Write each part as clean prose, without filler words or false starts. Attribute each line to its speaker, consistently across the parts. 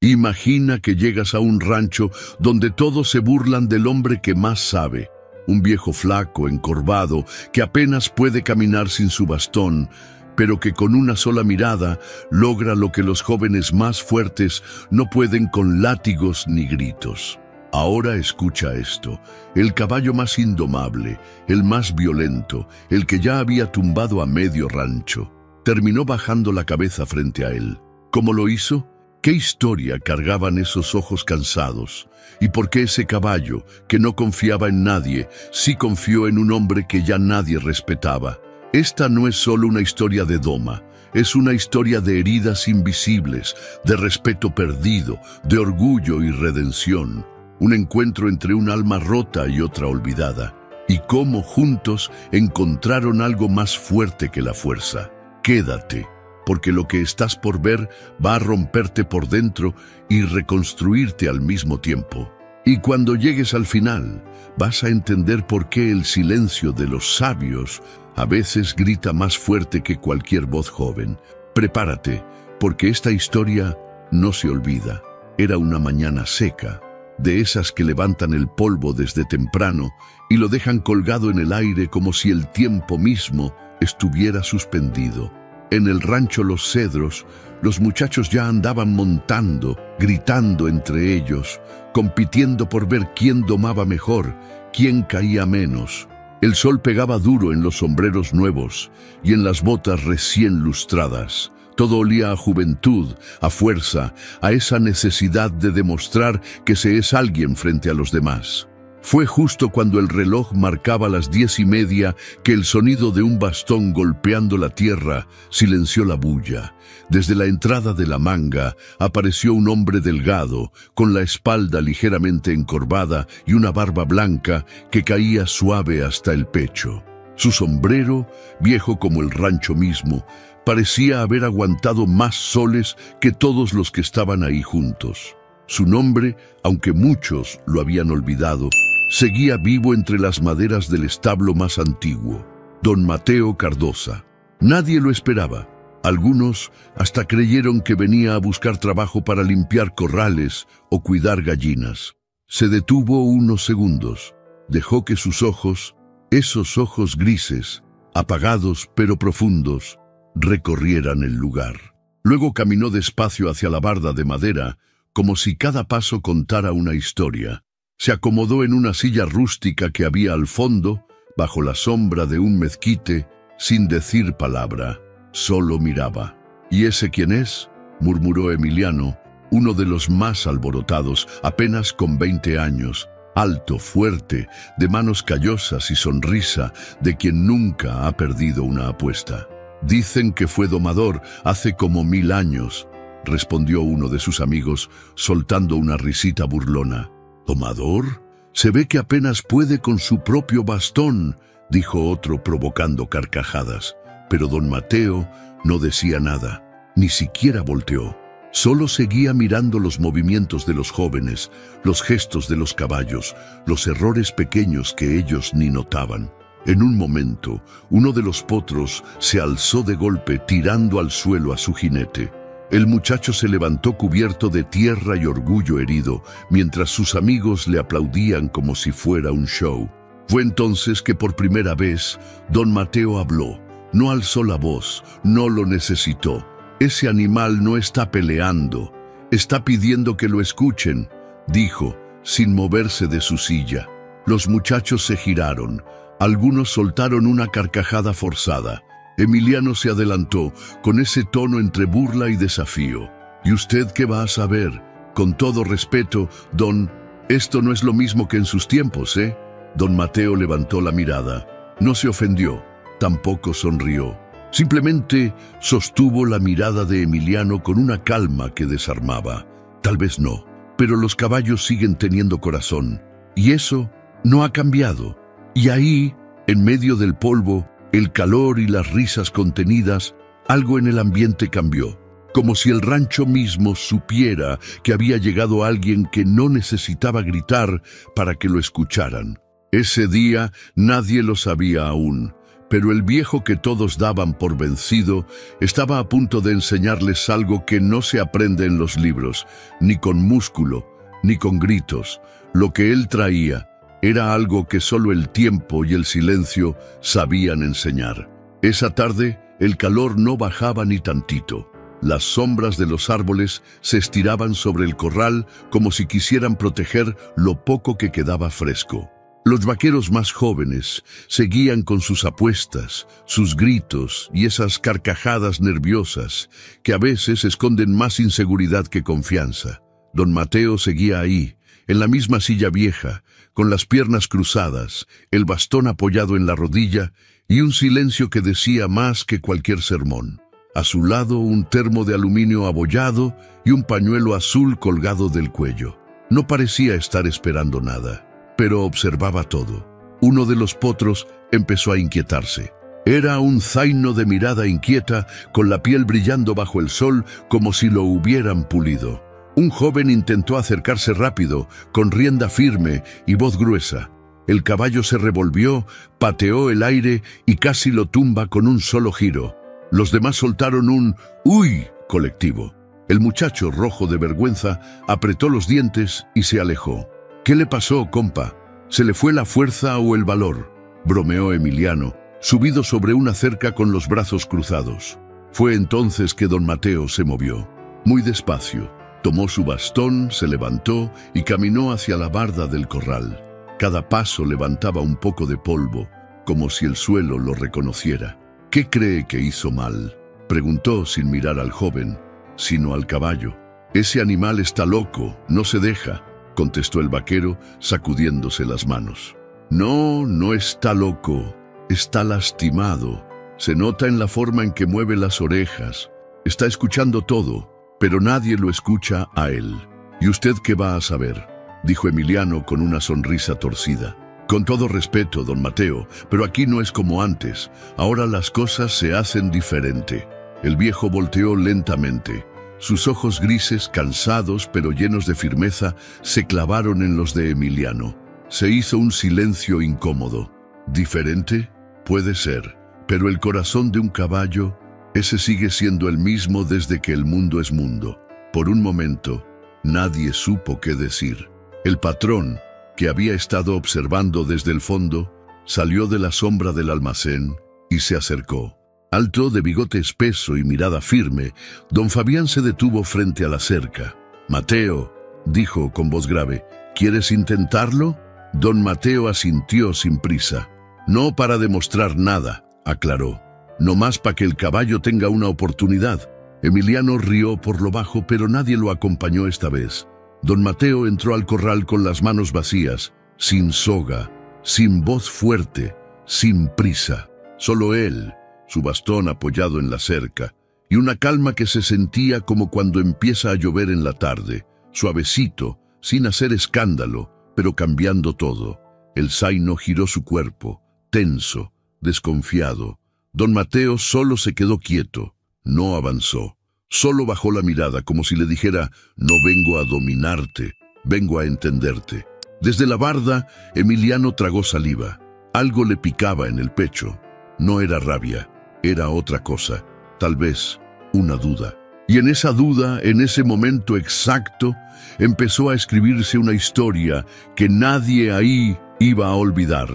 Speaker 1: Imagina que llegas a un rancho donde todos se burlan del hombre que más sabe. Un viejo flaco, encorvado, que apenas puede caminar sin su bastón, pero que con una sola mirada logra lo que los jóvenes más fuertes no pueden con látigos ni gritos. Ahora escucha esto. El caballo más indomable, el más violento, el que ya había tumbado a medio rancho, terminó bajando la cabeza frente a él. ¿Cómo lo hizo? ¿Qué historia cargaban esos ojos cansados? ¿Y por qué ese caballo, que no confiaba en nadie, sí confió en un hombre que ya nadie respetaba? Esta no es solo una historia de doma, es una historia de heridas invisibles, de respeto perdido, de orgullo y redención. Un encuentro entre un alma rota y otra olvidada, y cómo juntos encontraron algo más fuerte que la fuerza. Quédate, porque lo que estás por ver va a romperte por dentro y reconstruirte al mismo tiempo. Y cuando llegues al final, vas a entender por qué el silencio de los sabios a veces grita más fuerte que cualquier voz joven. Prepárate, porque esta historia no se olvida. Era una mañana seca, de esas que levantan el polvo desde temprano y lo dejan colgado en el aire como si el tiempo mismo estuviera suspendido. En el rancho Los Cedros, los muchachos ya andaban montando, gritando entre ellos, compitiendo por ver quién domaba mejor, quién caía menos. El sol pegaba duro en los sombreros nuevos y en las botas recién lustradas. Todo olía a juventud, a fuerza, a esa necesidad de demostrar que se es alguien frente a los demás. Fue justo cuando el reloj marcaba las 10:30 que el sonido de un bastón golpeando la tierra silenció la bulla. Desde la entrada de la manga apareció un hombre delgado, con la espalda ligeramente encorvada y una barba blanca que caía suave hasta el pecho. Su sombrero, viejo como el rancho mismo, parecía haber aguantado más soles que todos los que estaban ahí juntos. Su nombre, aunque muchos lo habían olvidado, seguía vivo entre las maderas del establo más antiguo. Don Mateo Cardosa. Nadie lo esperaba. Algunos hasta creyeron que venía a buscar trabajo para limpiar corrales o cuidar gallinas. Se detuvo unos segundos. Dejó que sus ojos, esos ojos grises, apagados pero profundos, recorrieran el lugar. Luego caminó despacio hacia la barda de madera, como si cada paso contara una historia. Se acomodó en una silla rústica que había al fondo, bajo la sombra de un mezquite, sin decir palabra. Solo miraba. ¿Y ese quién es?, murmuró Emiliano, uno de los más alborotados, apenas con 20 años, alto, fuerte, de manos callosas y sonrisa, de quien nunca ha perdido una apuesta. Dicen que fue domador hace como 1000 años, respondió uno de sus amigos, soltando una risita burlona. ¿Domador? Se ve que apenas puede con su propio bastón, dijo otro provocando carcajadas. Pero don Mateo no decía nada, ni siquiera volteó. Solo seguía mirando los movimientos de los jóvenes, los gestos de los caballos, los errores pequeños que ellos ni notaban. En un momento, uno de los potros se alzó de golpe tirando al suelo a su jinete. El muchacho se levantó cubierto de tierra y orgullo herido, mientras sus amigos le aplaudían como si fuera un show. Fue entonces que por primera vez don Mateo habló. No alzó la voz, no lo necesitó. Ese animal no está peleando, está pidiendo que lo escuchen, dijo, sin moverse de su silla. Los muchachos se giraron. Algunos soltaron una carcajada forzada. Emiliano se adelantó, con ese tono entre burla y desafío. ¿Y usted qué va a saber? Con todo respeto, don... Esto no es lo mismo que en sus tiempos, ¿eh? Don Mateo levantó la mirada. No se ofendió, tampoco sonrió. Simplemente sostuvo la mirada de Emiliano con una calma que desarmaba. Tal vez no, pero los caballos siguen teniendo corazón. Y eso no ha cambiado. Y ahí, en medio del polvo, el calor y las risas contenidas, algo en el ambiente cambió. Como si el rancho mismo supiera que había llegado alguien que no necesitaba gritar para que lo escucharan. Ese día nadie lo sabía aún, Pero el viejo que todos daban por vencido estaba a punto de enseñarles algo que no se aprende en los libros, ni con músculo, ni con gritos. Lo que él traía era algo que solo el tiempo y el silencio sabían enseñar. Esa tarde, el calor no bajaba ni tantito. Las sombras de los árboles se estiraban sobre el corral como si quisieran proteger lo poco que quedaba fresco. Los vaqueros más jóvenes seguían con sus apuestas, sus gritos y esas carcajadas nerviosas que a veces esconden más inseguridad que confianza. Don Mateo seguía ahí, en la misma silla vieja, con las piernas cruzadas, el bastón apoyado en la rodilla y un silencio que decía más que cualquier sermón. A su lado un termo de aluminio abollado y un pañuelo azul colgado del cuello. No parecía estar esperando nada, pero observaba todo. Uno de los potros empezó a inquietarse. Era un zaino de mirada inquieta, con la piel brillando bajo el sol como si lo hubieran pulido. Un joven intentó acercarse rápido, con rienda firme y voz gruesa. El caballo se revolvió, pateó el aire y casi lo tumba con un solo giro. Los demás soltaron un «¡Uy!» colectivo. El muchacho, rojo de vergüenza, apretó los dientes y se alejó. «¿Qué le pasó, compa? ¿Se le fue la fuerza o el valor?», bromeó Emiliano, subido sobre una cerca con los brazos cruzados. Fue entonces que don Mateo se movió. Muy despacio, tomó su bastón, se levantó y caminó hacia la barda del corral. Cada paso levantaba un poco de polvo, como si el suelo lo reconociera. «¿Qué cree que hizo mal?», preguntó sin mirar al joven, sino al caballo. «Ese animal está loco, no se deja», contestó el vaquero, sacudiéndose las manos. «No, no está loco, está lastimado. Se nota en la forma en que mueve las orejas. Está escuchando todo, pero nadie lo escucha a él. ¿Y usted qué va a saber?», dijo Emiliano con una sonrisa torcida. «Con todo respeto, don Mateo, pero aquí no es como antes. Ahora las cosas se hacen diferente». El viejo volteó lentamente. Sus ojos grises, cansados pero llenos de firmeza, se clavaron en los de Emiliano. Se hizo un silencio incómodo. «¿Diferente? Puede ser. Pero el corazón de un caballo, ese sigue siendo el mismo desde que el mundo es mundo». Por un momento, nadie supo qué decir. El patrón, que había estado observando desde el fondo, salió de la sombra del almacén y se acercó. Alto, de bigote espeso y mirada firme, don Fabián se detuvo frente a la cerca. «Mateo», dijo con voz grave, «¿quieres intentarlo?». Don Mateo asintió sin prisa. «No para demostrar nada», aclaró. «No más para que el caballo tenga una oportunidad». Emiliano rió por lo bajo, pero nadie lo acompañó esta vez. Don Mateo entró al corral con las manos vacías, sin soga, sin voz fuerte, sin prisa. Solo él, su bastón apoyado en la cerca, y una calma que se sentía como cuando empieza a llover en la tarde, suavecito, sin hacer escándalo, pero cambiando todo. El zaino giró su cuerpo, tenso, desconfiado. Don Mateo solo se quedó quieto, no avanzó. Solo bajó la mirada como si le dijera: «No vengo a dominarte, vengo a entenderte». Desde la barda, Emiliano tragó saliva. Algo le picaba en el pecho. No era rabia, era otra cosa, tal vez una duda. Y en esa duda, en ese momento exacto, empezó a escribirse una historia que nadie ahí iba a olvidar.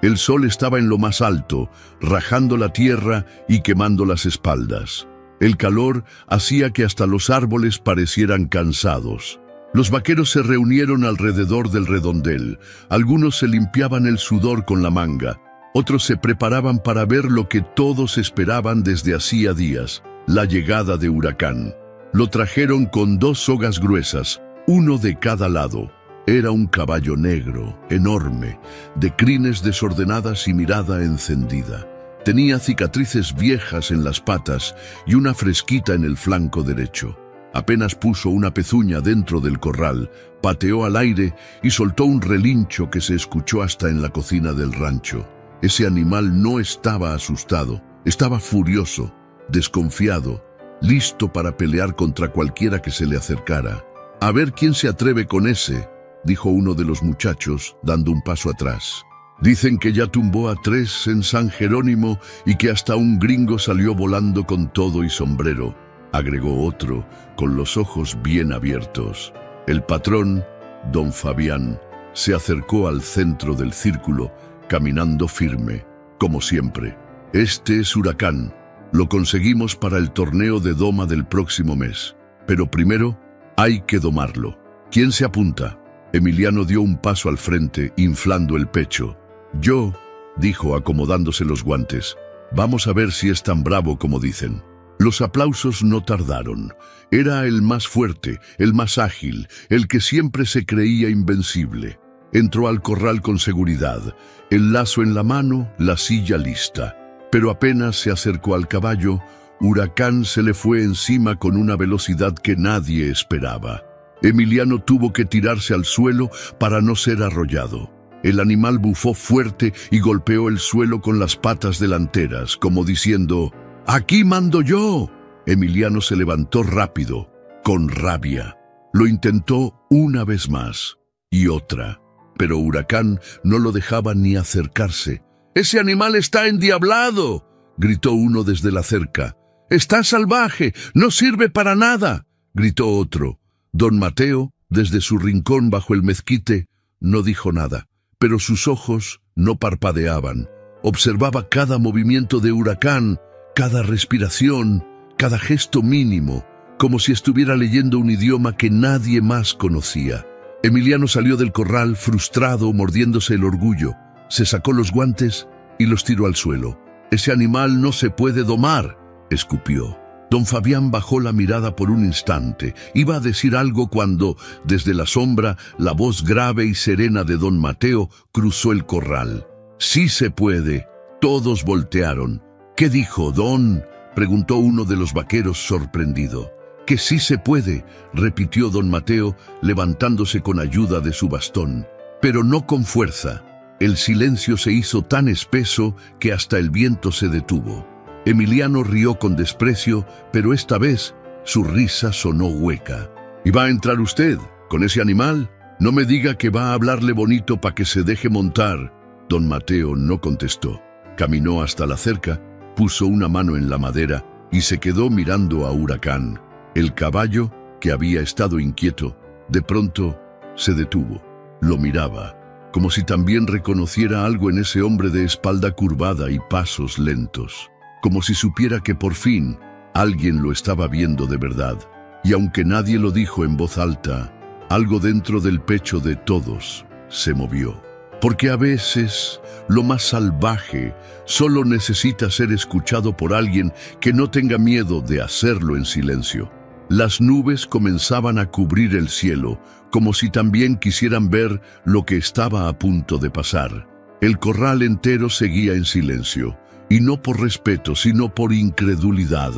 Speaker 1: El sol estaba en lo más alto, rajando la tierra y quemando las espaldas. El calor hacía que hasta los árboles parecieran cansados. Los vaqueros se reunieron alrededor del redondel. Algunos se limpiaban el sudor con la manga. Otros se preparaban para ver lo que todos esperaban desde hacía días: la llegada de Huracán. Lo trajeron con 2 sogas gruesas, uno de cada lado. Era un caballo negro, enorme, de crines desordenadas y mirada encendida. Tenía cicatrices viejas en las patas y una fresquita en el flanco derecho. Apenas puso una pezuña dentro del corral, pateó al aire y soltó un relincho que se escuchó hasta en la cocina del rancho. Ese animal no estaba asustado, estaba furioso, desconfiado, listo para pelear contra cualquiera que se le acercara. «A ver quién se atreve con ese», dijo uno de los muchachos, dando un paso atrás. Dicen que ya tumbó a 3 en San Jerónimo y que hasta un gringo salió volando con todo y sombrero, agregó otro, con los ojos bien abiertos. El patrón, don Fabián, se acercó al centro del círculo, caminando firme, como siempre. Este es Huracán. Lo conseguimos para el torneo de doma del próximo mes. Pero primero hay que domarlo. ¿Quién se apunta? Emiliano dio un paso al frente, inflando el pecho. Yo, dijo acomodándose los guantes. Vamos a ver si es tan bravo como dicen. Los aplausos no tardaron. Era el más fuerte, el más ágil, el que siempre se creía invencible. Entró al corral con seguridad, el lazo en la mano, la silla lista. Pero apenas se acercó al caballo, Huracán se le fue encima con una velocidad que nadie esperaba. Emiliano tuvo que tirarse al suelo para no ser arrollado. El animal bufó fuerte y golpeó el suelo con las patas delanteras, como diciendo, «¡Aquí mando yo!». Emiliano se levantó rápido, con rabia. Lo intentó una vez más, y otra, pero Huracán no lo dejaba ni acercarse. «¡Ese animal está endiablado!», gritó uno desde la cerca. «¡Está salvaje! ¡No sirve para nada!», gritó otro. Don Mateo, desde su rincón bajo el mezquite, no dijo nada, pero sus ojos no parpadeaban. Observaba cada movimiento de Huracán, cada respiración, cada gesto mínimo, como si estuviera leyendo un idioma que nadie más conocía. Emiliano salió del corral frustrado, mordiéndose el orgullo. Se sacó los guantes y los tiró al suelo. «Ese animal no se puede domar», escupió. Don Fabián bajó la mirada por un instante. Iba a decir algo cuando, desde la sombra, la voz grave y serena de don Mateo cruzó el corral. «Sí se puede». Todos voltearon. «¿Qué dijo, don?», preguntó uno de los vaqueros sorprendido. «Que sí se puede», repitió don Mateo, levantándose con ayuda de su bastón. Pero no con fuerza. El silencio se hizo tan espeso que hasta el viento se detuvo. Emiliano rió con desprecio, pero esta vez su risa sonó hueca. «¿Y va a entrar usted con ese animal? No me diga que va a hablarle bonito para que se deje montar». Don Mateo no contestó. Caminó hasta la cerca, puso una mano en la madera y se quedó mirando a Huracán. El caballo, que había estado inquieto, de pronto se detuvo. Lo miraba, como si también reconociera algo en ese hombre de espalda curvada y pasos lentos. Como si supiera que por fin alguien lo estaba viendo de verdad. Y aunque nadie lo dijo en voz alta, algo dentro del pecho de todos se movió. Porque a veces lo más salvaje solo necesita ser escuchado por alguien que no tenga miedo de hacerlo en silencio. Las nubes comenzaban a cubrir el cielo, como si también quisieran ver lo que estaba a punto de pasar. El corral entero seguía en silencio. Y no por respeto, sino por incredulidad.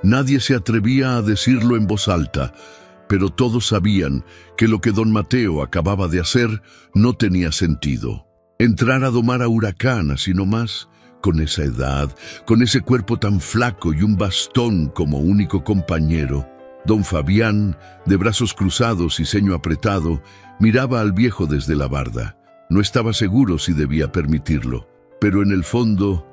Speaker 1: Nadie se atrevía a decirlo en voz alta, pero todos sabían que lo que don Mateo acababa de hacer no tenía sentido. Entrar a domar a Huracán así nomás, con esa edad, con ese cuerpo tan flaco y un bastón como único compañero. Don Fabián, de brazos cruzados y ceño apretado, miraba al viejo desde la barda. No estaba seguro si debía permitirlo, pero en el fondo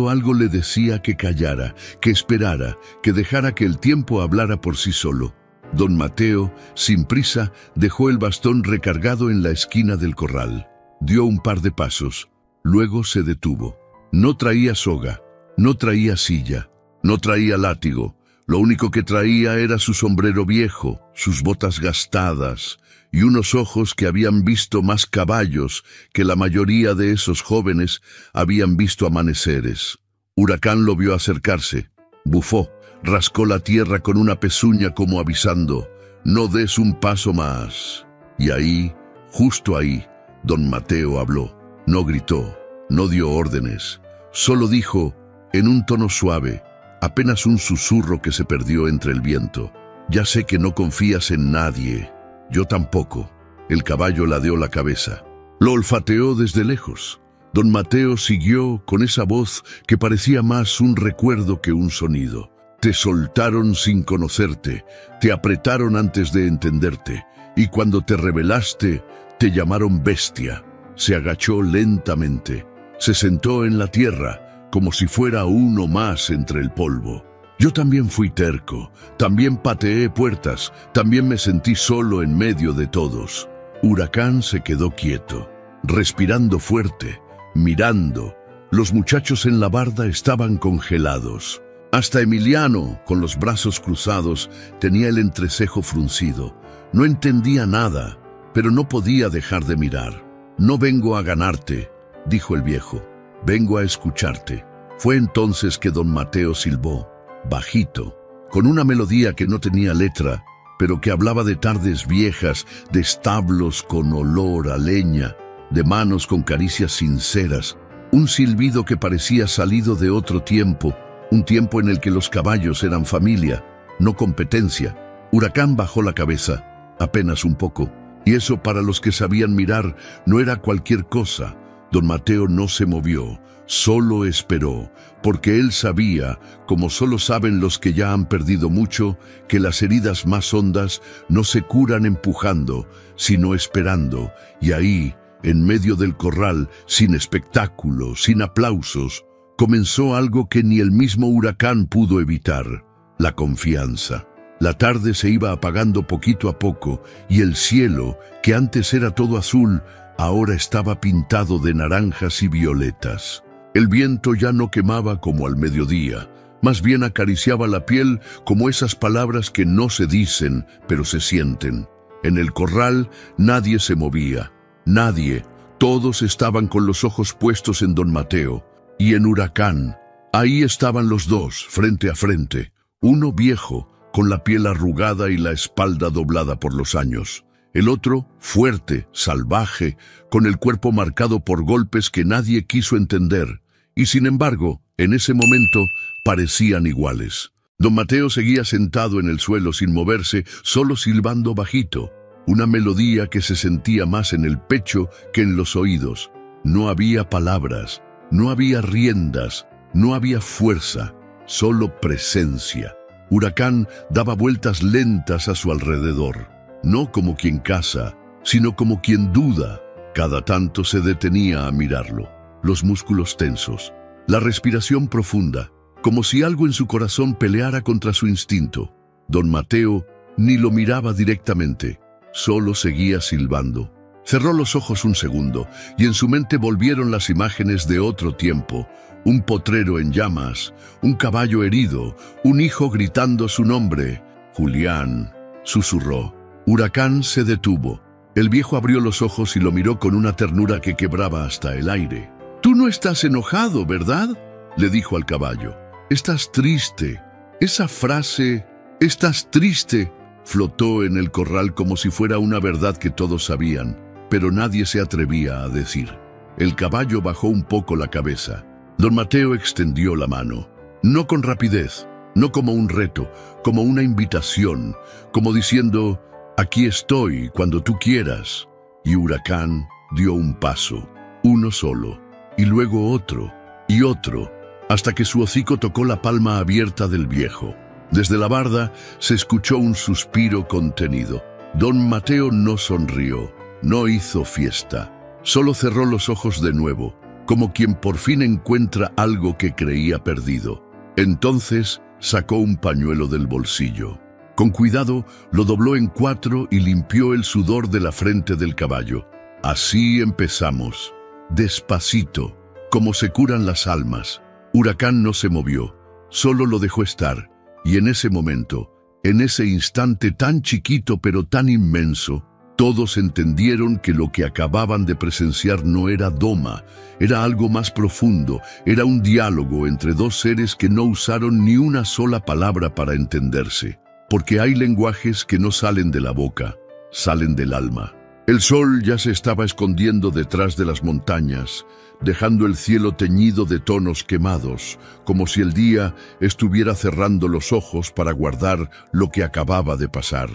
Speaker 1: algo le decía que callara, que esperara, que dejara que el tiempo hablara por sí solo. Don Mateo, sin prisa, dejó el bastón recargado en la esquina del corral. Dio un par de pasos, luego se detuvo. No traía soga, no traía silla, no traía látigo. Lo único que traía era su sombrero viejo, sus botas gastadas y unos ojos que habían visto más caballos que la mayoría de esos jóvenes habían visto amaneceres. Huracán lo vio acercarse, bufó, rascó la tierra con una pezuña como avisando, «No des un paso más». Y ahí, justo ahí, don Mateo habló. No gritó, no dio órdenes, solo dijo, en un tono suave, apenas un susurro que se perdió entre el viento: «Ya sé que no confías en nadie. Yo tampoco». El caballo ladeó la cabeza. Lo olfateó desde lejos. Don Mateo siguió con esa voz que parecía más un recuerdo que un sonido. «Te soltaron sin conocerte, te apretaron antes de entenderte, y cuando te rebelaste, te llamaron bestia. Se agachó lentamente. Se sentó en la tierra, como si fuera uno más entre el polvo. Yo también fui terco, también pateé puertas, también me sentí solo en medio de todos. Huracán se quedó quieto, respirando fuerte, mirando. Los muchachos en la barda estaban congelados. Hasta Emiliano, con los brazos cruzados, tenía el entrecejo fruncido. No entendía nada, pero no podía dejar de mirar. «No vengo a ganarte», dijo el viejo. «Vengo a escucharte». Fue entonces que don Mateo silbó, bajito, con una melodía que no tenía letra, pero que hablaba de tardes viejas, de establos con olor a leña, de manos con caricias sinceras, un silbido que parecía salido de otro tiempo, un tiempo en el que los caballos eran familia, no competencia. Huracán bajó la cabeza, apenas un poco, y eso para los que sabían mirar no era cualquier cosa. Don Mateo no se movió, solo esperó, porque él sabía, como solo saben los que ya han perdido mucho, que las heridas más hondas no se curan empujando, sino esperando, y ahí, en medio del corral, sin espectáculo, sin aplausos, comenzó algo que ni el mismo Huracán pudo evitar: la confianza. La tarde se iba apagando poquito a poco, y el cielo, que antes era todo azul, ahora estaba pintado de naranjas y violetas. El viento ya no quemaba como al mediodía, más bien acariciaba la piel como esas palabras que no se dicen, pero se sienten. En el corral nadie se movía, nadie, todos estaban con los ojos puestos en don Mateo. Y en Huracán, ahí estaban los dos, frente a frente, uno viejo, con la piel arrugada y la espalda doblada por los años. El otro, fuerte, salvaje, con el cuerpo marcado por golpes que nadie quiso entender. Y sin embargo, en ese momento, parecían iguales. Don Mateo seguía sentado en el suelo sin moverse, solo silbando bajito, una melodía que se sentía más en el pecho que en los oídos. No había palabras, no había riendas, no había fuerza, solo presencia. Huracán daba vueltas lentas a su alrededor, no como quien caza, sino como quien duda. Cada tanto se detenía a mirarlo, los músculos tensos, la respiración profunda, como si algo en su corazón peleara contra su instinto. Don Mateo ni lo miraba directamente, solo seguía silbando. Cerró los ojos un segundo, y en su mente volvieron las imágenes de otro tiempo: un potrero en llamas, un caballo herido, un hijo gritando su nombre. «Julián», susurró. Huracán se detuvo. El viejo abrió los ojos y lo miró con una ternura que quebraba hasta el aire. «Tú no estás enojado, ¿verdad?», le dijo al caballo. «Estás triste». Esa frase, «estás triste», flotó en el corral como si fuera una verdad que todos sabían, pero nadie se atrevía a decir. El caballo bajó un poco la cabeza. Don Mateo extendió la mano, no con rapidez, no como un reto, como una invitación, como diciendo: «Aquí estoy cuando tú quieras». Y Huracán dio un paso, uno solo, y luego otro, y otro, hasta que su hocico tocó la palma abierta del viejo. Desde la barda se escuchó un suspiro contenido. Don Mateo no sonrió, no hizo fiesta, solo cerró los ojos de nuevo, como quien por fin encuentra algo que creía perdido. Entonces sacó un pañuelo del bolsillo. Con cuidado lo dobló en 4 y limpió el sudor de la frente del caballo. Así empezamos, despacito, como se curan las almas. Huracán no se movió, solo lo dejó estar, y en ese momento, en ese instante tan chiquito pero tan inmenso, todos entendieron que lo que acababan de presenciar no era doma, era algo más profundo, era un diálogo entre dos seres que no usaron ni una sola palabra para entenderse, porque hay lenguajes que no salen de la boca, salen del alma. El sol ya se estaba escondiendo detrás de las montañas, dejando el cielo teñido de tonos quemados, como si el día estuviera cerrando los ojos para guardar lo que acababa de pasar.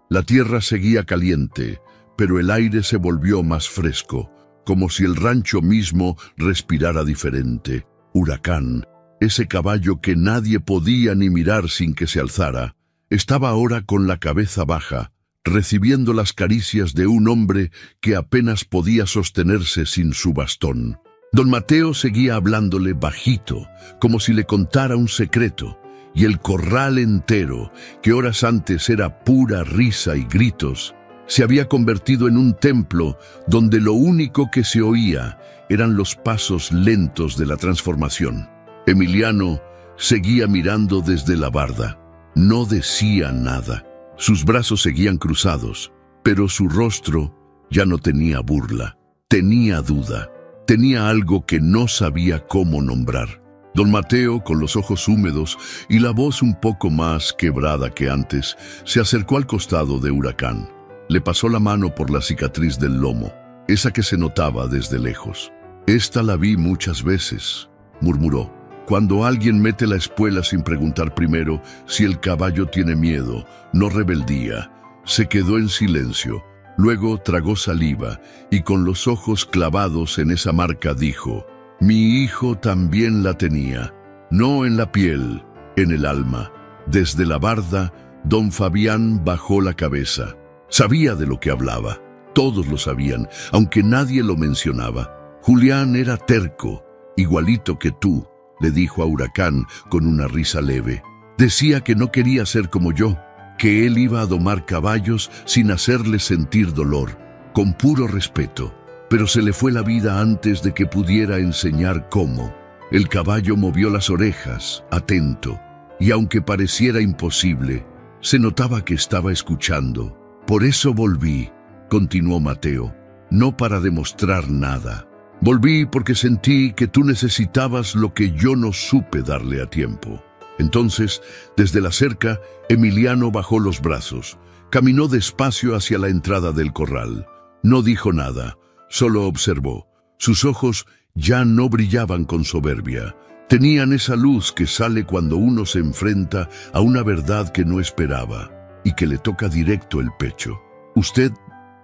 Speaker 1: La tierra seguía caliente, pero el aire se volvió más fresco, como si el rancho mismo respirara diferente. Huracán, ese caballo que nadie podía ni mirar sin que se alzara, estaba ahora con la cabeza baja, recibiendo las caricias de un hombre que apenas podía sostenerse sin su bastón. Don Mateo seguía hablándole bajito, como si le contara un secreto, y el corral entero, que horas antes era pura risa y gritos, se había convertido en un templo donde lo único que se oía eran los pasos lentos de la transformación. Emiliano seguía mirando desde la barda. No decía nada. Sus brazos seguían cruzados, pero su rostro ya no tenía burla. Tenía duda. Tenía algo que no sabía cómo nombrar. Don Mateo, con los ojos húmedos y la voz un poco más quebrada que antes, se acercó al costado de Huracán. Le pasó la mano por la cicatriz del lomo, esa que se notaba desde lejos. «Esta la vi muchas veces», murmuró. «Cuando alguien mete la espuela sin preguntar primero si el caballo tiene miedo, no rebeldía». Se quedó en silencio. Luego tragó saliva y con los ojos clavados en esa marca dijo: «Mi hijo también la tenía, no en la piel, en el alma». Desde la barda, don Fabián bajó la cabeza. Sabía de lo que hablaba. Todos lo sabían, aunque nadie lo mencionaba. «Julián era terco, igualito que tú», le dijo a Huracán con una risa leve. «Decía que no quería ser como yo, que él iba a domar caballos sin hacerles sentir dolor, con puro respeto. Pero se le fue la vida antes de que pudiera enseñar cómo». El caballo movió las orejas, atento, y aunque pareciera imposible, se notaba que estaba escuchando. «Por eso volví», continuó Mateo, «no para demostrar nada. Volví porque sentí que tú necesitabas lo que yo no supe darle a tiempo». Entonces, desde la cerca, Emiliano bajó los brazos, caminó despacio hacia la entrada del corral. No dijo nada, solo observó. Sus ojos ya no brillaban con soberbia. Tenían esa luz que sale cuando uno se enfrenta a una verdad que no esperaba y que le toca directo el pecho. «¿Usted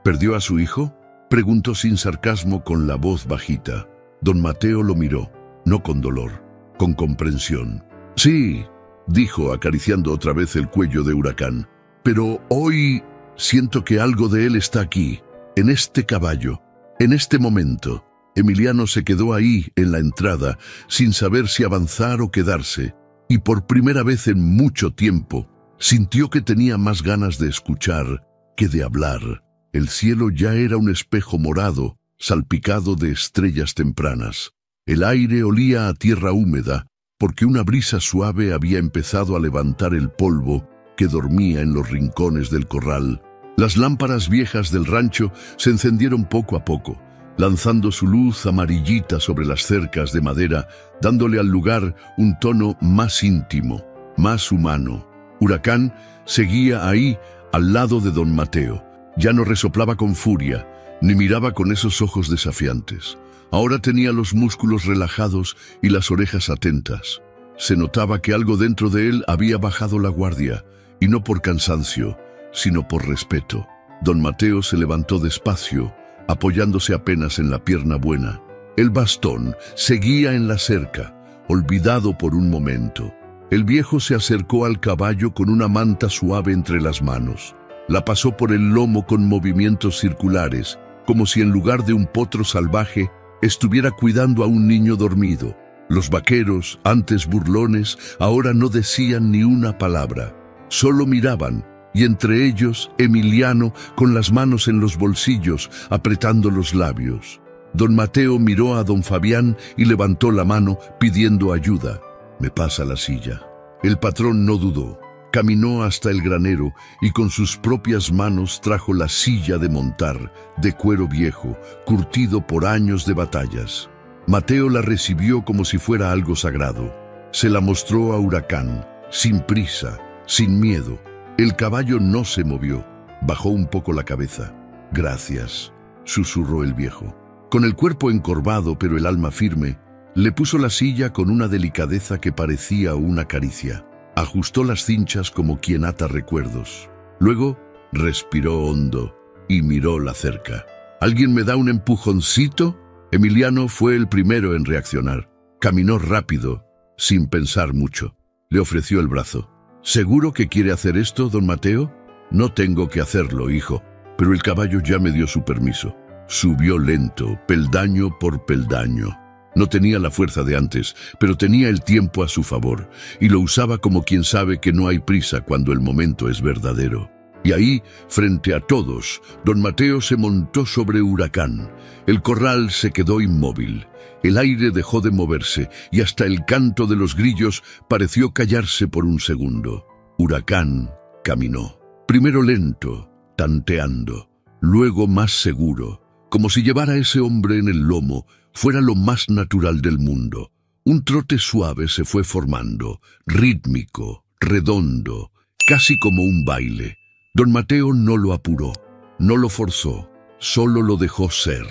Speaker 1: perdió a su hijo?», preguntó sin sarcasmo con la voz bajita. Don Mateo lo miró, no con dolor, con comprensión. «Sí», dijo acariciando otra vez el cuello de Huracán, «pero hoy siento que algo de él está aquí, en este caballo, en este momento». Emiliano se quedó ahí en la entrada, sin saber si avanzar o quedarse, y por primera vez en mucho tiempo sintió que tenía más ganas de escuchar que de hablar. El cielo ya era un espejo morado, salpicado de estrellas tempranas. El aire olía a tierra húmeda, porque una brisa suave había empezado a levantar el polvo que dormía en los rincones del corral. Las lámparas viejas del rancho se encendieron poco a poco, lanzando su luz amarillita sobre las cercas de madera, dándole al lugar un tono más íntimo, más humano. Huracán seguía ahí, al lado de don Mateo. Ya no resoplaba con furia, ni miraba con esos ojos desafiantes. Ahora tenía los músculos relajados y las orejas atentas. Se notaba que algo dentro de él había bajado la guardia, y no por cansancio, sino por respeto. Don Mateo se levantó despacio, apoyándose apenas en la pierna buena. El bastón seguía en la cerca, olvidado por un momento. El viejo se acercó al caballo con una manta suave entre las manos. La pasó por el lomo con movimientos circulares, como si en lugar de un potro salvaje estuviera cuidando a un niño dormido. Los vaqueros, antes burlones, ahora no decían ni una palabra. Solo miraban, y entre ellos Emiliano con las manos en los bolsillos, apretando los labios. Don Mateo miró a don Fabián y levantó la mano pidiendo ayuda. «Me pasa la silla». El patrón no dudó. Caminó hasta el granero y con sus propias manos trajo la silla de montar, de cuero viejo, curtido por años de batallas. Mateo la recibió como si fuera algo sagrado. Se la mostró a Huracán, sin prisa, sin miedo. El caballo no se movió, bajó un poco la cabeza. «Gracias», susurró el viejo. Con el cuerpo encorvado pero el alma firme, le puso la silla con una delicadeza que parecía una caricia. Ajustó las cinchas como quien ata recuerdos. Luego respiró hondo y miró la cerca. «¿Alguien me da un empujoncito?». Emiliano fue el primero en reaccionar. Caminó rápido, sin pensar mucho. Le ofreció el brazo. «¿Seguro que quiere hacer esto, don Mateo?». No tengo que hacerlo, hijo. Pero el caballo ya me dio su permiso. Subió lento, peldaño por peldaño. No tenía la fuerza de antes, pero tenía el tiempo a su favor, y lo usaba como quien sabe que no hay prisa cuando el momento es verdadero. Y ahí, frente a todos, don Mateo se montó sobre Huracán. El corral se quedó inmóvil. El aire dejó de moverse, y hasta el canto de los grillos pareció callarse por un segundo. Huracán caminó. Primero lento, tanteando, luego más seguro, como si llevar a ese hombre en el lomo fuera lo más natural del mundo. Un trote suave se fue formando, rítmico, redondo, casi como un baile. Don Mateo no lo apuró, no lo forzó, solo lo dejó ser.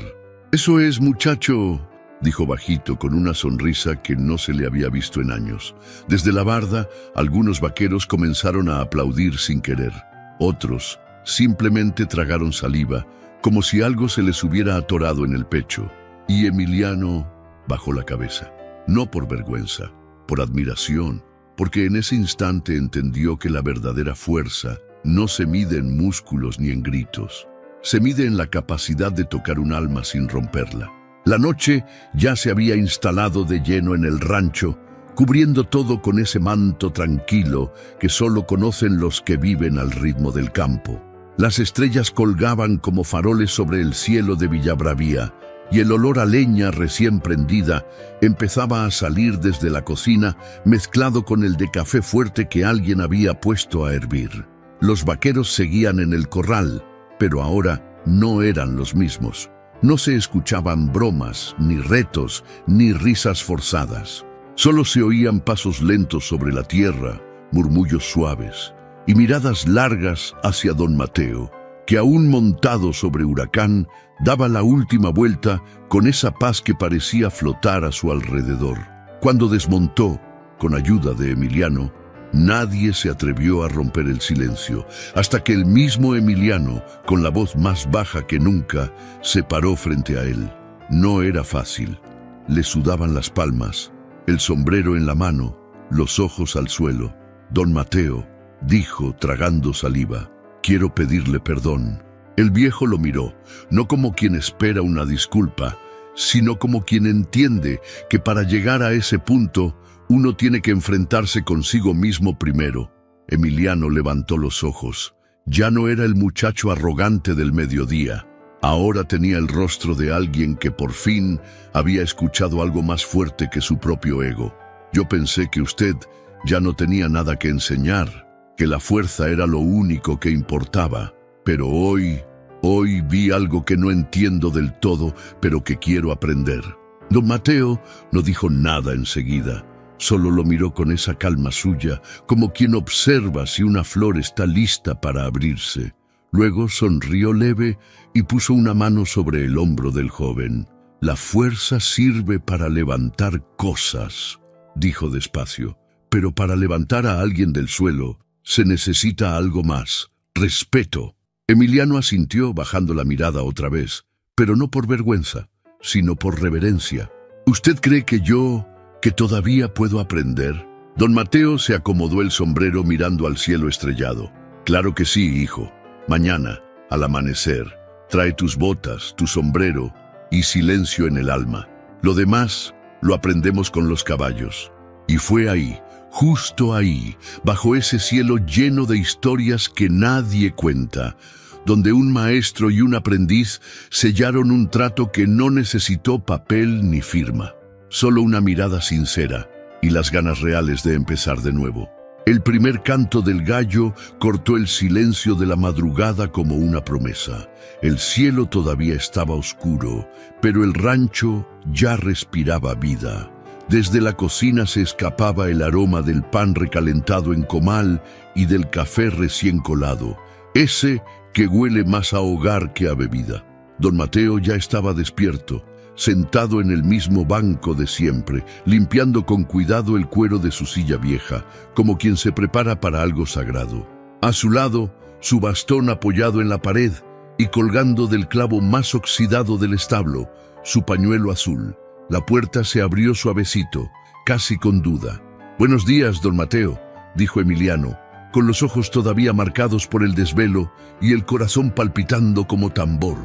Speaker 1: «Eso es, muchacho», dijo bajito con una sonrisa que no se le había visto en años. Desde la barda, algunos vaqueros comenzaron a aplaudir sin querer. Otros simplemente tragaron saliva, como si algo se les hubiera atorado en el pecho. Y Emiliano bajó la cabeza, no por vergüenza, por admiración, porque en ese instante entendió que la verdadera fuerza no se mide en músculos ni en gritos. Se mide en la capacidad de tocar un alma sin romperla. La noche ya se había instalado de lleno en el rancho, cubriendo todo con ese manto tranquilo que solo conocen los que viven al ritmo del campo. Las estrellas colgaban como faroles sobre el cielo de Villabravía, y el olor a leña recién prendida empezaba a salir desde la cocina, mezclado con el de café fuerte que alguien había puesto a hervir. Los vaqueros seguían en el corral, pero ahora no eran los mismos. No se escuchaban bromas, ni retos, ni risas forzadas. Solo se oían pasos lentos sobre la tierra, murmullos suaves y miradas largas hacia don Mateo, que aún montado sobre Huracán, daba la última vuelta con esa paz que parecía flotar a su alrededor. Cuando desmontó, con ayuda de Emiliano, nadie se atrevió a romper el silencio, hasta que el mismo Emiliano, con la voz más baja que nunca, se paró frente a él. No era fácil. Le sudaban las palmas, el sombrero en la mano, los ojos al suelo. «Don Mateo», dijo tragando saliva, «quiero pedirle perdón». El viejo lo miró, no como quien espera una disculpa, sino como quien entiende que para llegar a ese punto uno tiene que enfrentarse consigo mismo primero. Emiliano levantó los ojos. Ya no era el muchacho arrogante del mediodía. Ahora tenía el rostro de alguien que por fin había escuchado algo más fuerte que su propio ego. «Yo pensé que usted ya no tenía nada que enseñar, que la fuerza era lo único que importaba. Pero hoy vi algo que no entiendo del todo, pero que quiero aprender». Don Mateo no dijo nada enseguida. Solo lo miró con esa calma suya, como quien observa si una flor está lista para abrirse. Luego sonrió leve y puso una mano sobre el hombro del joven. «La fuerza sirve para levantar cosas», dijo despacio. «Pero para levantar a alguien del suelo se necesita algo más: respeto». Emiliano asintió bajando la mirada otra vez, pero no por vergüenza, sino por reverencia. «¿Usted cree que todavía puedo aprender?» Don Mateo se acomodó el sombrero mirando al cielo estrellado. «Claro que sí, hijo. Mañana, al amanecer, trae tus botas, tu sombrero y silencio en el alma. Lo demás lo aprendemos con los caballos». Y fue ahí, justo ahí, bajo ese cielo lleno de historias que nadie cuenta, donde un maestro y un aprendiz sellaron un trato que no necesitó papel ni firma. Solo una mirada sincera y las ganas reales de empezar de nuevo. El primer canto del gallo cortó el silencio de la madrugada como una promesa. El cielo todavía estaba oscuro, pero el rancho ya respiraba vida. Desde la cocina se escapaba el aroma del pan recalentado en comal y del café recién colado, ese que huele más a hogar que a bebida. Don Mateo ya estaba despierto, sentado en el mismo banco de siempre, limpiando con cuidado el cuero de su silla vieja, como quien se prepara para algo sagrado. A su lado, su bastón apoyado en la pared y colgando del clavo más oxidado del establo, su pañuelo azul. La puerta se abrió suavecito, casi con duda. «Buenos días, don Mateo», dijo Emiliano, con los ojos todavía marcados por el desvelo y el corazón palpitando como tambor.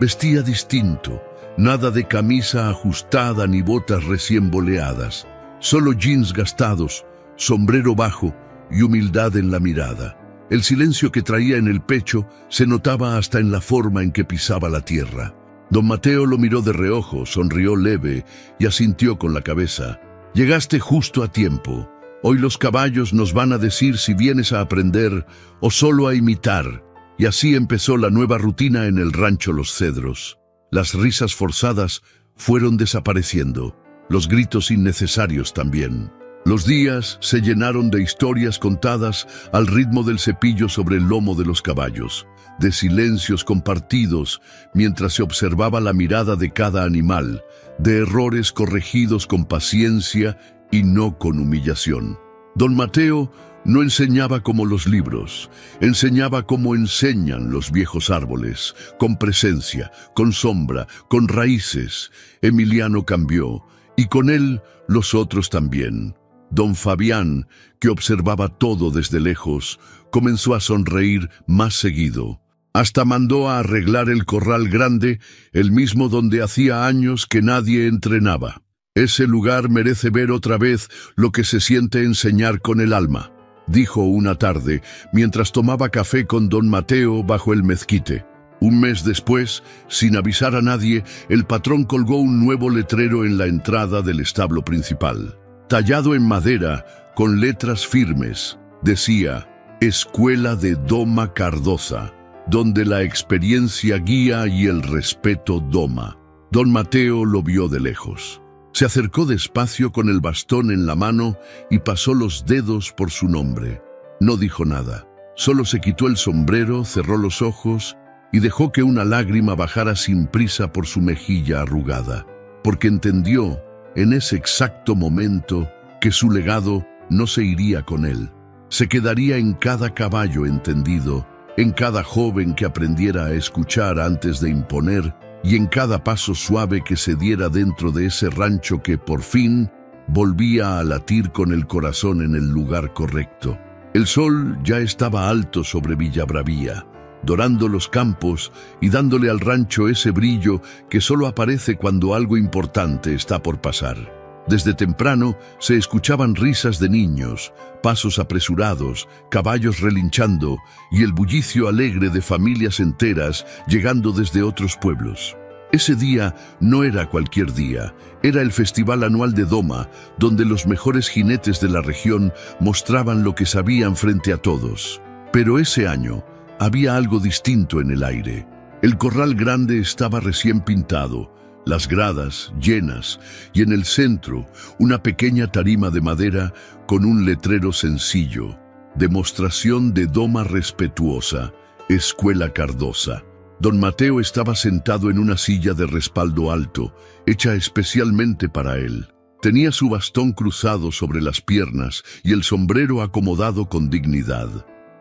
Speaker 1: Vestía distinto, nada de camisa ajustada ni botas recién boleadas, solo jeans gastados, sombrero bajo y humildad en la mirada. El silencio que traía en el pecho se notaba hasta en la forma en que pisaba la tierra. Don Mateo lo miró de reojo, sonrió leve y asintió con la cabeza. «Llegaste justo a tiempo. Hoy los caballos nos van a decir si vienes a aprender o solo a imitar». Y así empezó la nueva rutina en el rancho Los Cedros. Las risas forzadas fueron desapareciendo, los gritos innecesarios también. Los días se llenaron de historias contadas al ritmo del cepillo sobre el lomo de los caballos, de silencios compartidos mientras se observaba la mirada de cada animal, de errores corregidos con paciencia y no con humillación. Don Mateo no enseñaba como los libros, enseñaba como enseñan los viejos árboles, con presencia, con sombra, con raíces. Emiliano cambió, y con él los otros también. Don Fabián, que observaba todo desde lejos, comenzó a sonreír más seguido. Hasta mandó a arreglar el corral grande, el mismo donde hacía años que nadie entrenaba. Ese lugar merece ver otra vez lo que se siente enseñar con el alma, dijo una tarde, mientras tomaba café con don Mateo bajo el mezquite. Un mes después, sin avisar a nadie, el patrón colgó un nuevo letrero en la entrada del establo principal. Tallado en madera, con letras firmes, decía: Escuela de Doma Cardoza, donde la experiencia guía y el respeto doma. Don Mateo lo vio de lejos. Se acercó despacio con el bastón en la mano y pasó los dedos por su nombre. No dijo nada, solo se quitó el sombrero, cerró los ojos y dejó que una lágrima bajara sin prisa por su mejilla arrugada, porque entendió en ese exacto momento que su legado no se iría con él. Se quedaría en cada caballo entendido, en cada joven que aprendiera a escuchar antes de imponer y en cada paso suave que se diera dentro de ese rancho que por fin volvía a latir con el corazón en el lugar correcto. El sol ya estaba alto sobre Villa Bravía, dorando los campos y dándole al rancho ese brillo que solo aparece cuando algo importante está por pasar. Desde temprano se escuchaban risas de niños, pasos apresurados, caballos relinchando y el bullicio alegre de familias enteras llegando desde otros pueblos. Ese día no era cualquier día, era el festival anual de Doma, donde los mejores jinetes de la región mostraban lo que sabían frente a todos. Pero ese año había algo distinto en el aire. El corral grande estaba recién pintado, las gradas llenas y en el centro una pequeña tarima de madera con un letrero sencillo: Demostración de Doma respetuosa, Escuela Cardoza. Don Mateo estaba sentado en una silla de respaldo alto, hecha especialmente para él. Tenía su bastón cruzado sobre las piernas y el sombrero acomodado con dignidad.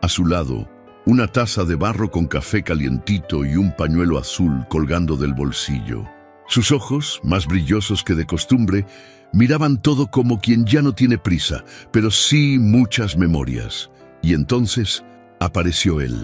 Speaker 1: A su lado, una taza de barro con café calientito y un pañuelo azul colgando del bolsillo. Sus ojos, más brillosos que de costumbre, miraban todo como quien ya no tiene prisa, pero sí muchas memorias. Y entonces apareció él,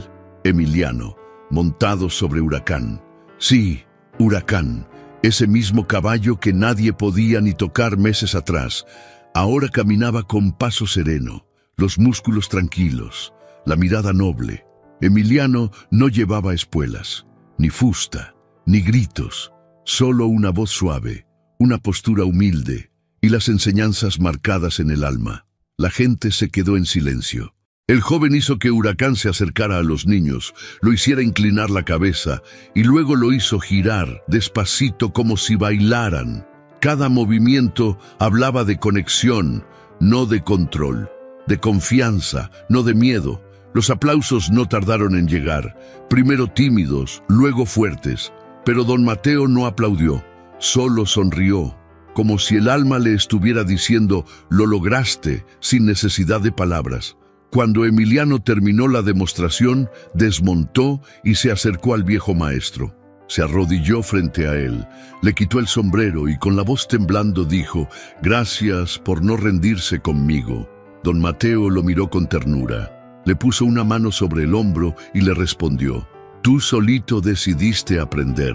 Speaker 1: Emiliano, montado sobre Huracán. Sí, Huracán, ese mismo caballo que nadie podía ni tocar meses atrás. Ahora caminaba con paso sereno, los músculos tranquilos, la mirada noble. Emiliano no llevaba espuelas, ni fusta, ni gritos. Solo una voz suave, una postura humilde y las enseñanzas marcadas en el alma. La gente se quedó en silencio. El joven hizo que Huracán se acercara a los niños, lo hiciera inclinar la cabeza y luego lo hizo girar despacito como si bailaran. Cada movimiento hablaba de conexión, no de control, de confianza, no de miedo. Los aplausos no tardaron en llegar, primero tímidos, luego fuertes. Pero don Mateo no aplaudió, solo sonrió, como si el alma le estuviera diciendo: lo lograste, sin necesidad de palabras. Cuando Emiliano terminó la demostración, desmontó y se acercó al viejo maestro. Se arrodilló frente a él, le quitó el sombrero y con la voz temblando dijo: gracias por no rendirse conmigo. Don Mateo lo miró con ternura. Le puso una mano sobre el hombro y le respondió: «Tú solito decidiste aprender.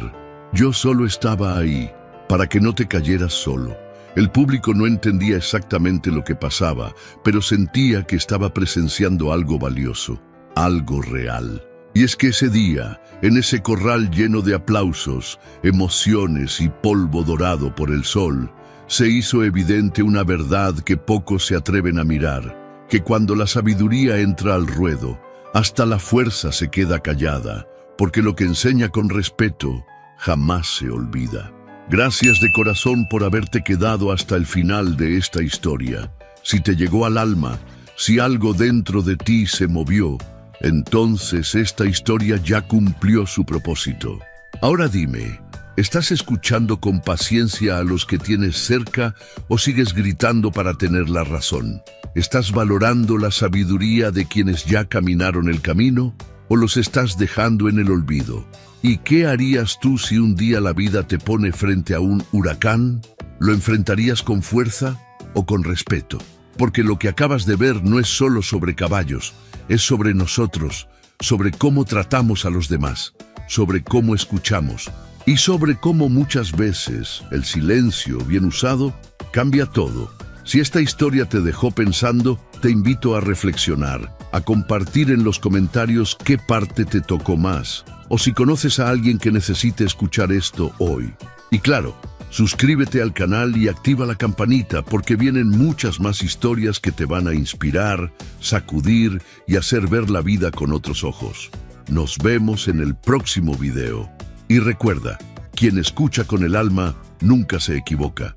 Speaker 1: Yo solo estaba ahí, para que no te cayeras solo». El público no entendía exactamente lo que pasaba, pero sentía que estaba presenciando algo valioso, algo real. Y es que ese día, en ese corral lleno de aplausos, emociones y polvo dorado por el sol, se hizo evidente una verdad que pocos se atreven a mirar, que cuando la sabiduría entra al ruedo, hasta la fuerza se queda callada, porque lo que enseña con respeto jamás se olvida. Gracias de corazón por haberte quedado hasta el final de esta historia. Si te llegó al alma, si algo dentro de ti se movió, entonces esta historia ya cumplió su propósito. Ahora dime, ¿estás escuchando con paciencia a los que tienes cerca o sigues gritando para tener la razón? ¿Estás valorando la sabiduría de quienes ya caminaron el camino o los estás dejando en el olvido? ¿Y qué harías tú si un día la vida te pone frente a un huracán? ¿Lo enfrentarías con fuerza o con respeto? Porque lo que acabas de ver no es solo sobre caballos, es sobre nosotros, sobre cómo tratamos a los demás, sobre cómo escuchamos y sobre cómo muchas veces el silencio bien usado cambia todo. Si esta historia te dejó pensando, te invito a reflexionar, a compartir en los comentarios qué parte te tocó más, o si conoces a alguien que necesite escuchar esto hoy. Y claro, suscríbete al canal y activa la campanita porque vienen muchas más historias que te van a inspirar, sacudir y hacer ver la vida con otros ojos. Nos vemos en el próximo video. Y recuerda, quien escucha con el alma nunca se equivoca.